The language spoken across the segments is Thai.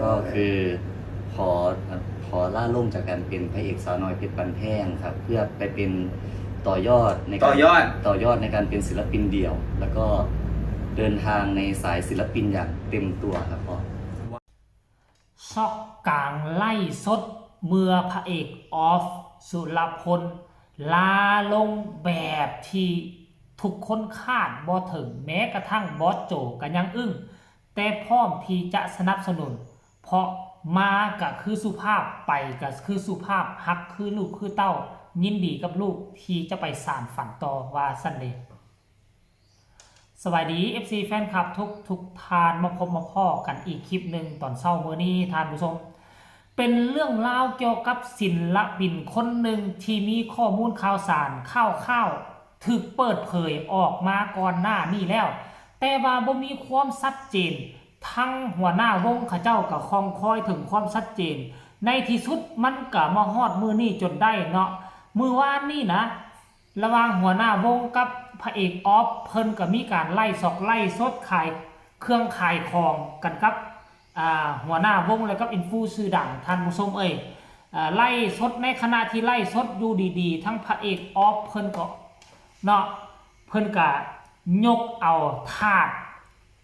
ก็คือขอขอล่าล่มจากการเป็นพระเอกสาวน้อยเพชรบันแพงครับ เพื่อไปเป็นต่อยอดในการต่อยอดในการเป็นศิลปินเดี่ยว แล้วก็เดินทางในสายศิลปินอย่างเต็มตัวครับพ่อซอกกลางไล่สดเมื่อพระเอกออฟสุรพลลาลงแบบที่ทุกคนคาดบ่ถึงแม้กระทั่งบอสโจก็ยังอึ้งแต่พร้อมที่จะสนับสนุนเพราะมาก็คือสุภาพไปก็คือสุภาพฮักคือลูกคือเต้ายินดีกับลูกที่จะไปสานฝันต่อว่าสันเดย์สวัสดี FC แฟนคลับทุกทานมาพบมาพ่อกันอีกคลิปหนึ่งตอนเช้ามื้อนี้ทานผู้ชมเป็นเรื่องราวเกี่ยวกับศิลปินคนหนึ่งที่มีข้อมูลข่าวสารข่าวถึกเปิดเผยออกมาก่อนหน้านี้แล้วแต่ว่าบ่มีความชัดเจนทั้งหัวหน้าวงเขาเจ้าก็คองคอยถึงความชัดเจนในที่สุดมันก็มาฮอดมื้อนี้จนได้เนาะมื้อวานนี้นะระหว่างหัวหน้าวงกับพระเอกออฟเพิ่นก็มีการไล่สดขายเครื่องขายของกันกับหัวหน้าวงและกับอินฟูชื่อดังท่านผู้ชมไล่สดในขณะที่ไล่สดอยู่ดีๆทั้งพระเอกออฟเพิ่นก็เนาะเพิ่นก็ยกเอาถาด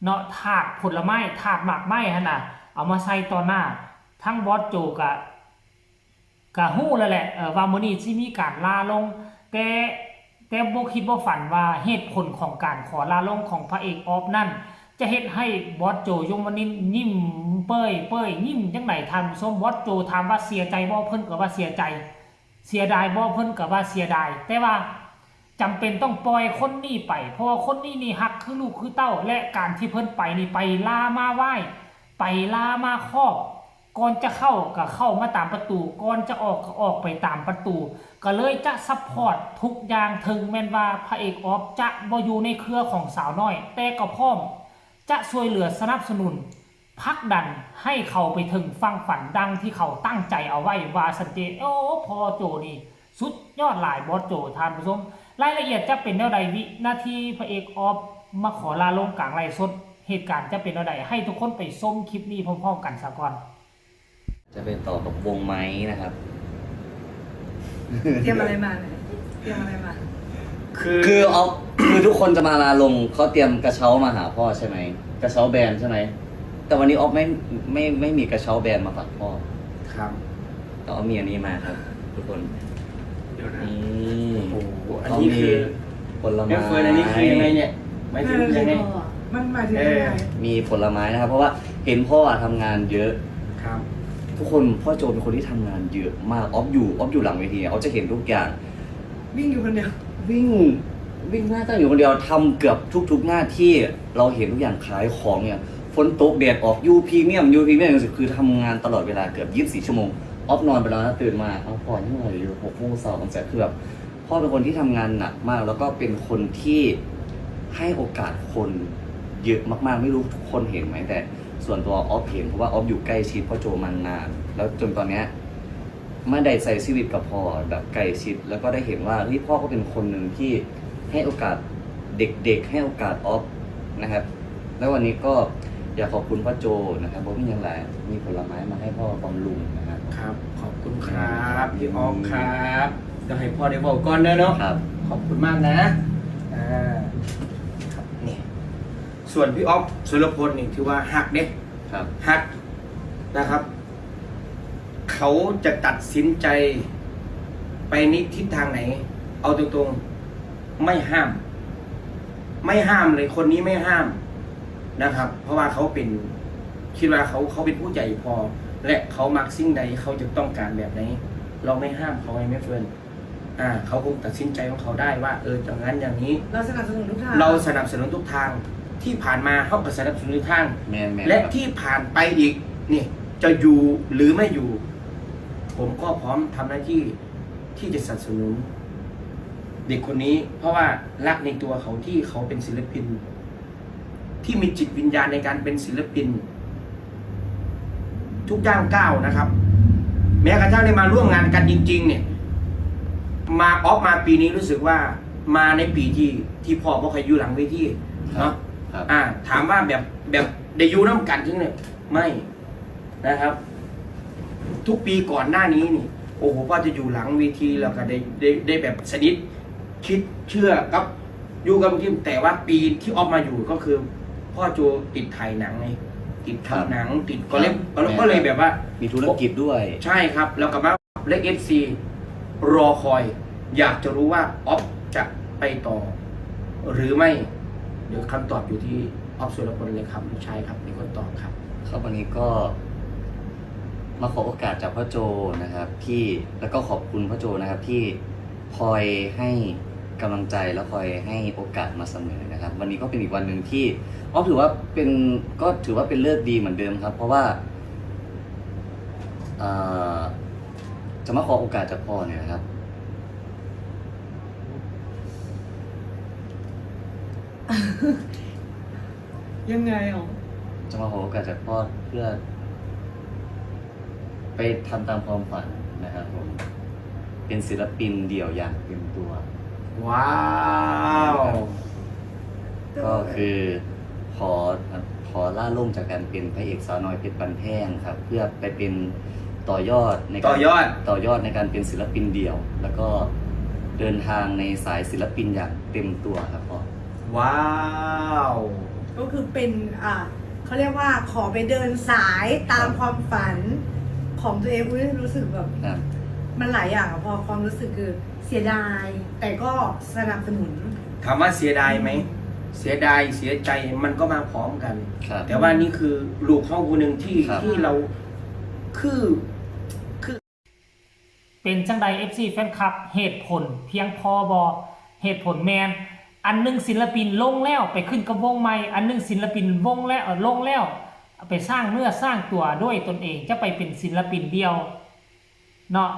เนาะถาดผลไม้ถาดหมากไม้หั่นน่ะเอามาใส่ต่อหน้าทั้งบอสโจก็ฮู้แล้วแหละว่ามื้อนี้สิมีการลาลงแต่บ่คิดบ่ฝันว่าเหตุผลของการขอลาลงของพระเอกออฟนั่นจะเฮ็ดให้บอสโจยมนินยิ้มเป้ยยิ้มจังได๋ท่านผู้ชมบอสโจถามว่าเสียใจบ่เพิ่นก็ว่าเสียใจเสียดายบ่เพิ่นก็ว่าเสียดายแต่ว่าจำเป็นต้องปล่อยคนนี้ไปเพราะว่าคนนี้นี่ฮักคือลูกคือเต้าและการที่เพิ่นไปนี่ไปลามาไหว้ไปลามาครอบก่อนจะเข้าก็เข้ามาตามประตูก่อนจะออกก็ออกไปตามประตูก็เลยจะซัพพอร์ตทุกอย่างถึงแม้ว่าพระเอกออฟจะบ่อยู่ในเครือของสาวน้อยแต่ก็พร้อมจะช่วยเหลือสนับสนุนผลักดันให้เขาไปถึงฝั่งฝันดังที่เขาตั้งใจเอาไว้ว่าสันเจโอ้พอโจนี่สุดยอดหลายบอสโจท่านผู้ชมรายละเอียดจะเป็นแนวใดวินาทีพระเอกออฟมาขอลาลงกลางไลฟ์สดเหตุการณ์จะเป็นแนวใดให้ทุกคนไปชมคลิปนี้พร้อมๆกันซะก่อนจะไปต่อกับวงไม้นะครับ เตรียมอะไรมาเตรียมอะไรมาคือเอาคือทุกคนจะมาลาลงเขาเตรียมกระเช้ามาหาพ่อใช่ไหมกระเช้าแบรนด์ใช่ไหมแต่วันนี้ออฟไม่มีกระเช้าแบรนด์มาฝากพ่อครับแต่ออฟมีอันนี้มาครับ ทุกคนเดี๋ยวนะโอ้โหอันนี้คือผลไม้เฟิร์นอันนี้คือยังไงเนี่ยหมายถึงยังไงมันหมายถึงยังไงมีผลไม้นะครับเพราะว่าเห็นพ่อทำงานเยอะครับทุกคนพ่อโจเป็นคนที่ทำงานเยอะมากออฟอยู่หลังเวทีออฟจะเห็นทุกอย่างวิ่งอยู่คนเดียววิ่งหน้าตั้งอยู่คนเดียวทำเกือบทุกหน้าที่เราเห็นทุกอย่างขายของเนี่ยฝนตกแดดออกยูพรีเมียมคือทำงานตลอดเวลาเกือบ24 ชั่วโมงออฟนอนไปแล้วนะตื่นมาเอาพ่อยังไงอยู่6 โมงเช้าตั้งแต่คือแบบพ่อเป็นคนที่ทำงานหนักมากแล้วก็เป็นคนที่ให้โอกาสคนเยอะมากๆไม่รู้ทุกคนเห็นไหมแต่ส่วนตัวออฟเห็นเพราะว่าออฟอยู่ใกล้ชิดพ่อโจมานานแล้วจนตอนเนี้ยไม่ได้ใส่ชีวิตกับพ่อแบบใกล้ชิดแล้วก็ได้เห็นว่าเฮ้ยพ่อก็เป็นคนหนึ่งที่ให้โอกาสเด็กๆให้โอกาสออฟนะครับแล้ววันนี้ก็อยากขอบคุณพ่อโจนะครับเพราะมีอย่างไรมีผลไม้มาให้พ่อบำรุงนะครับครับขอบคุณครับพี่ออฟครับจะให้พ่อได้บอกก่อนเนาะครับขอบคุณมากนะครับนี่ส่วนพี่ออฟสุรพลนี่ถือว่าหักเด็กครับหักนะครับเขาจะตัดสินใจไปในทิศทางไหนเอาตรงๆไม่ห้ามเลยคนนี้ไม่ห้ามนะครับเพราะว่าเขาเป็นคิดว่าเขาเป็นผู้ใหญ่พอและเขามักสิ่งใดเขาจะต้องการแบบไหนเราไม่ห้ามเขาไม่เฟิร์นเขาคงตัดสินใจของเขาได้ว่าอย่างนั้นอย่างนี้เราสนับสนุนทุกทางที่ผ่านมาเขาก็สนับสนุนทุกทางแและที่ผ่านไปอีกนี่จะอยู่หรือไม่อยู่ผมก็พร้อมทำหน้าที่จะสนับสนุนเด็กคนนี้เพราะว่ารักในตัวเขาที่เขาเป็นศิลปินที่มีจิตวิญญาณในการเป็นศิลปินทุกย่างก้าวนะครับแม้กระทั่งได้มาร่วมงานกันจริงๆเนี่ยมาออฟมาปีนี้รู้สึกว่ามาในปีที่พ่อเคยอยู่หลังเวทีเนาะถามว่าแบบได้อยู่น้ำกันจริงเนี่ยไม่ นะครับ ทุกปีก่อนหน้านี้นี่โอ้โหพ่อจะอยู่หลังเวทีแล้วก็ได้แบบสนิทคิดเชื่อกับอยู่กับทีมแต่ว่าปีที่ออกมาอยู่ก็คือ พ่อโจติดถ่ายหนังไงติดทำหนังติดก็เลยแบบว่า มีธุรกิจด้วย ใช่ครับ แล้วก็มาเล็ก FC รอคอย อยากจะรู้ว่าออฟจะไปต่อ หรือไม่ เดี๋ยวคำตอบอยู่ที่ออฟสุรพลเลยครับลูกชายครับเป็นคนตอบครับ ครับวันนี้ก็มาขอโอกาสจากพ่อโจนะครับที่แล้วก็ขอบคุณพ่อโจนะครับที่คอยให้กำลังใจและคอยให้โอกาสมาเสมอนะครับ วันนี้ก็เป็นอีกวันหนึ่งที่ถือว่าเป็นเลิกษ์ดีเหมือนเดิมครับ เพราะว่าจะมาขอโอกาสจากพ่อเนี่ยนะครับ ยังไงอ๋อ จะมาขอโอกาสจากพ่อเพื่อ ไปทำตามความฝันนะครับผมเป็นศิลปินเดี่ยวอย่างเต็มตัว ว้าว ก็คือขอล่าล่มจากการเป็นพระเอกสาวน้อยเพชรบันแพงครับ เพื่อไปเป็นต่อยอดในการต่อยอดในการเป็นศิลปินเดี่ยว แล้วก็เดินทางในสายศิลปินอย่างเต็มตัวครับพ่อ ว้าว ก็คือเป็นเขาเรียกว่าขอไปเดินสายตามความฝันของตัวเองรู้สึกแบบ ครับ มันหลายอย่างอะพอความรู้สึกคือเสียดายแต่ก็สนับสนุน ถามว่าเสียดายไหม เสียดายเสียใจมันก็มาพร้อมกัน ครับ แต่ว่านี่คือลูกเข้าคนหนึ่งที่ ครับ ที่เราคือ เป็นจังใด FC แฟนคลับเหตุผลเพียงพอบอเหตุผลแมนอันหนึงศิลปินลงแล้วไปขึ้นกับวงใหม่อันหนึงศิลปินวงแล้วลงแล้วไปสร้างเนื้อสร้างตัวด้วยตนเองจะไปเป็นศิลปินเดียวเนาะ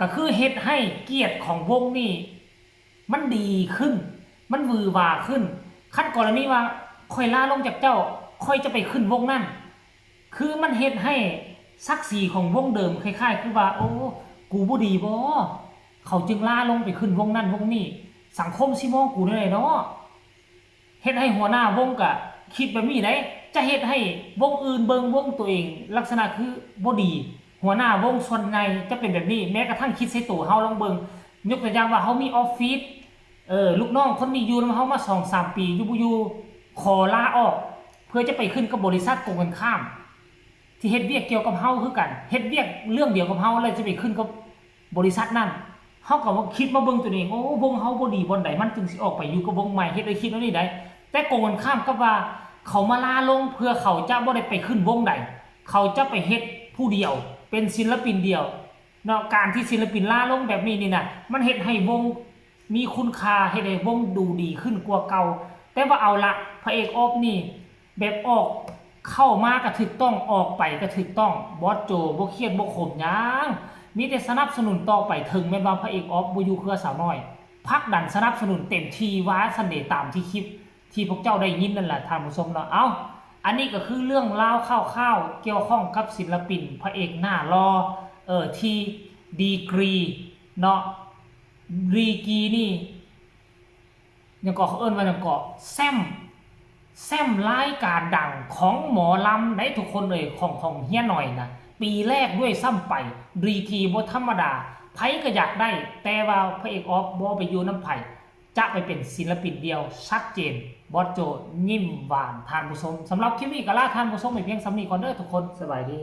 ก็คือเฮ็ดให้เกียรติของวงนี่มันดีขึ้น มันวือหวาขึ้นขั้นกรณีว่าค่อยลาลงจากเจ้าค่อยจะไปขึ้นวงนั่นคือมันเฮ็ดให้ศักดิ์ศรีของวงเดิมคล้ายๆคือว่าโอ้กูบ่ดีบ่เขาจึงลาลงไปขึ้นวงนั่นวงนี้สังคมสิมองกูได้เนาะเฮ็ดให้หัวหน้าวงก็คิดแบบนี้ได้จะเฮ็ดให้วงอื่นเบิ่งวงตัวเอง ลักษณะคือบ่ดีหัวหน้าวงส่วนใหญ่จะเป็นแบบนี้แม้กระทั่งคิดใส่ตัวเฮาลองเบิ่งยกตัวอย่างว่าเฮามีออฟฟิศลูกน้องคนนี้อยู่นำเฮามา 2-3 ปีอยู่บ่อยู่ขอลาออกเพื่อจะไปขึ้นกับบริษัทตรงกันข้ามที่เฮ็ดเวียกเกี่ยวกับเฮาคือกันเฮ็ดเวียกเรื่องเดียวกับเฮาแล้วจะไปขึ้นกับบริษัทนั้นเฮาก็คิดมาเบิ่งตัวเองโอ้วงเฮาบ่ดีบ่ใดมันจึงสิออกไปอยู่กับวงใหม่เฮ็ดได้คิดแล้วนี่ได้แต่ตรงกันข้ามกับว่าเขามาลาลงเพื่อเขาจะบ่ได้ไปขึ้นวงใดเขาจะไปเฮ็ดผู้เดียวเป็นศิลปินเดียวเนาะการที่ศิลปินลาลงแบบนี้นี่น่ะมันเฮ็ดให้วงมีคุณค่าเฮ็ดให้วงดูดีขึ้นกว่าเก่าแต่ว่าเอาละพระเอกออฟนี่แบบออกเข้ามาก็ถูกต้องออกไปก็ถูกต้องบอสโจบ่เครียดบ่ขมหยังมีแต่สนับสนุนต่อไปถึงแม้ว่าพระเอกออฟบ่อยู่เครือสาวน้อยพักดันสนับสนุนเต็มที่ว้าซันเดย์ตามที่คลิปที่พวกเจ้าได้ยินนั่นแหละท่านผู้ชมเนาะเอ้าอันนี้ก็คือเรื่องราวคร่าวๆเกี่ยวข้องกับศิลปินพระเอกหน้ารอที่ดีกรีเนาะดีกรีนี่ยังก็เขาเอิ้นว่ายังก็แซมรายการดังของหมอลำได้ทุกคนเลยของเฮียหน่อยนะปีแรกด้วยซ้ำไปดีกรีบ่ธรรมดาไผก็อยากได้แต่ว่าพระเอกออฟบ่ไปอยู่น้ำไผจะไปเป็นศิลปินเดียวชัดเจนบอสโจยิ้มหวานท่านผู้ชมสำหรับคลิปนี้ก็ลาท่านผู้ชมไปเพียงสำนี้ก่อนเด้อทุกคนสบายดี